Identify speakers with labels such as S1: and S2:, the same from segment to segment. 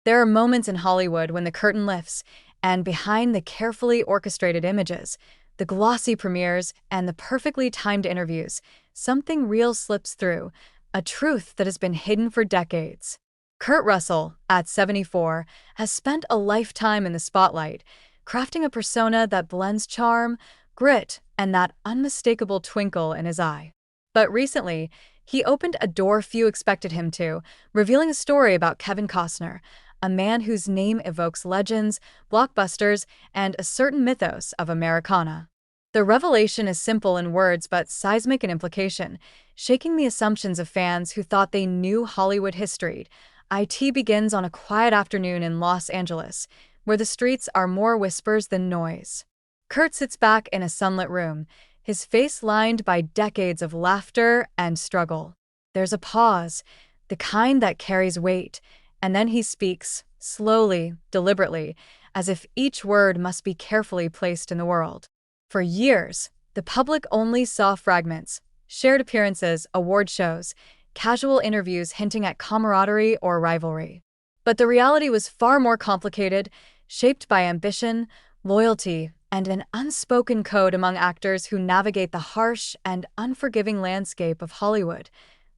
S1: There are moments in Hollywood when the curtain lifts, and behind the carefully orchestrated images, the glossy premieres, and the perfectly timed interviews, something real slips through, a truth that has been hidden for decades. Kurt Russell, at 74, has spent a lifetime in the spotlight, crafting a persona that blends charm, grit, and that unmistakable twinkle in his eye. But recently, he opened a door few expected him to, revealing a story about Kevin Costner, a man whose name evokes legends, blockbusters, and a certain mythos of Americana. The revelation is simple in words but seismic in implication, shaking the assumptions of fans who thought they knew Hollywood history. IT begins on a quiet afternoon in Los Angeles, where the streets are more whispers than noise. Kurt sits back in a sunlit room, his face lined by decades of laughter and struggle. There's a pause, the kind that carries weight, and then he speaks, slowly, deliberately, as if each word must be carefully placed in the world. For years, the public only saw fragments, shared appearances, award shows, casual interviews hinting at camaraderie or rivalry. But the reality was far more complicated, shaped by ambition, loyalty, and an unspoken code among actors who navigate the harsh and unforgiving landscape of Hollywood.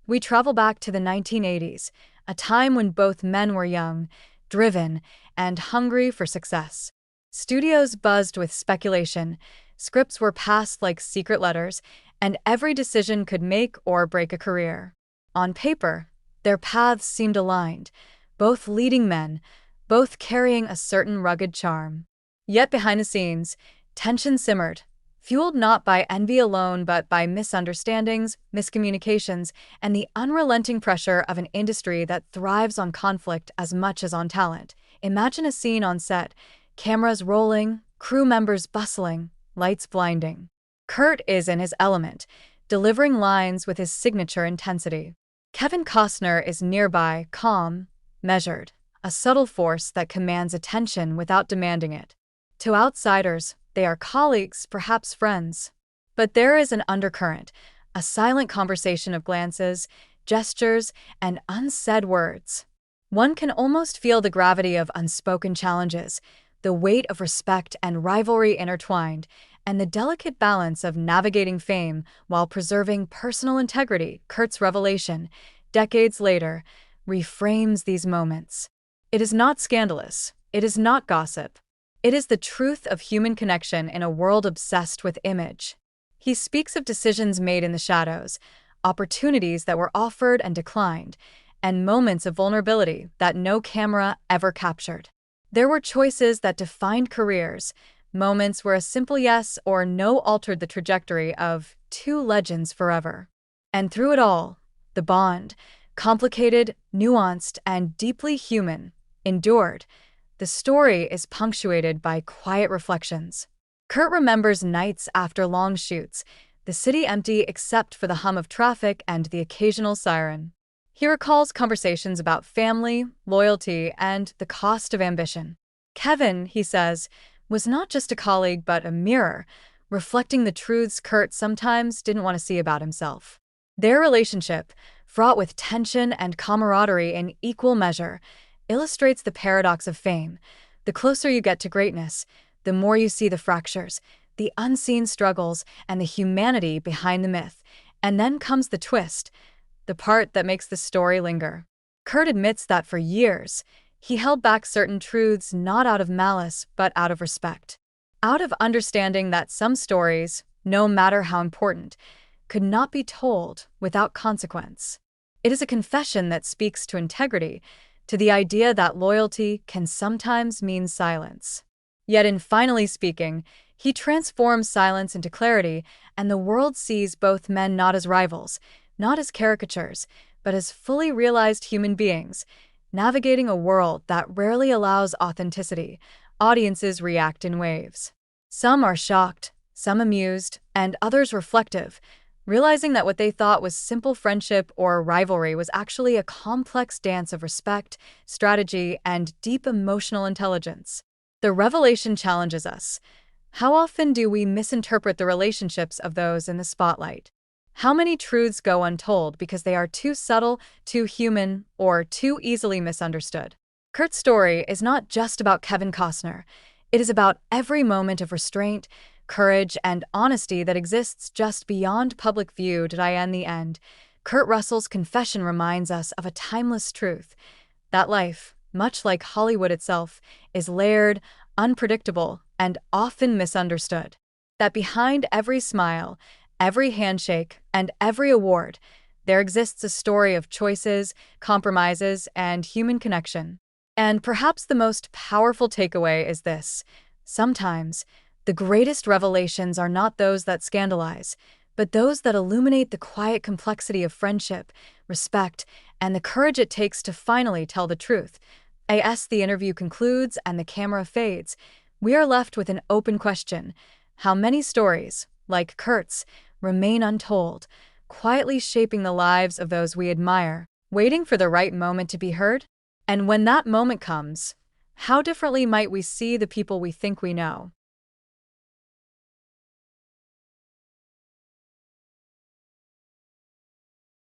S1: We travel back to the 1980s, a time when both men were young, driven, and hungry for success. Studios buzzed with speculation, scripts were passed like secret letters, and every decision could make or break a career. On paper, their paths seemed aligned, both leading men, both carrying a certain rugged charm. Yet behind the scenes, tension simmered, fueled not by envy alone but by misunderstandings, miscommunications, and the unrelenting pressure of an industry that thrives on conflict as much as on talent. Imagine a scene on set, cameras rolling, crew members bustling, lights blinding. Kurt is in his element, delivering lines with his signature intensity. Kevin Costner is nearby, calm, measured, a subtle force that commands attention without demanding it. To outsiders, they are colleagues, perhaps friends. But there is an undercurrent, a silent conversation of glances, gestures, and unsaid words. One can almost feel the gravity of unspoken challenges, the weight of respect and rivalry intertwined, and the delicate balance of navigating fame while preserving personal integrity. Kurt's revelation, decades later, reframes these moments. It is not scandalous. It is not gossip. It is the truth of human connection in a world obsessed with image. He speaks of decisions made in the shadows, opportunities that were offered and declined, and moments of vulnerability that no camera ever captured. There were choices that defined careers, moments where a simple yes or no altered the trajectory of two legends forever. And through it all, the bond, complicated, nuanced, and deeply human, endured. The story is punctuated by quiet reflections. Kurt remembers nights after long shoots, the city empty except for the hum of traffic and the occasional siren. He recalls conversations about family, loyalty, and the cost of ambition. Kevin, he says, was not just a colleague but a mirror, reflecting the truths Kurt sometimes didn't want to see about himself. Their relationship, fraught with tension and camaraderie in equal measure, illustrates the paradox of fame. The closer you get to greatness, the more you see the fractures, the unseen struggles, and the humanity behind the myth. And then comes the twist, the part that makes the story linger. Kurt admits that for years, he held back certain truths not out of malice but out of respect. Out of understanding that some stories, no matter how important, could not be told without consequence. It is a confession that speaks to integrity, to the idea that loyalty can sometimes mean silence. Yet in finally speaking, he transforms silence into clarity, and the world sees both men not as rivals, not as caricatures, but as fully realized human beings, navigating a world that rarely allows authenticity. Audiences react in waves. Some are shocked, some amused, and others reflective, realizing that what they thought was simple friendship or rivalry was actually a complex dance of respect, strategy, and deep emotional intelligence. The revelation challenges us. How often do we misinterpret the relationships of those in the spotlight? How many truths go untold because they are too subtle, too human, or too easily misunderstood? Kurt's story is not just about Kevin Costner. It is about every moment of restraint, courage, and honesty that exists just beyond public view. In the end, Kurt Russell's confession reminds us of a timeless truth: that life, much like Hollywood itself, is layered, unpredictable, and often misunderstood. That behind every smile, every handshake, and every award, there exists a story of choices, compromises, and human connection. And perhaps the most powerful takeaway is this: sometimes, the greatest revelations are not those that scandalize, but those that illuminate the quiet complexity of friendship, respect, and the courage it takes to finally tell the truth. As the interview concludes and the camera fades, we are left with an open question: how many stories, like Kurt's, remain untold, quietly shaping the lives of those we admire, waiting for the right moment to be heard? And when that moment comes, how differently might we see the people we think we know?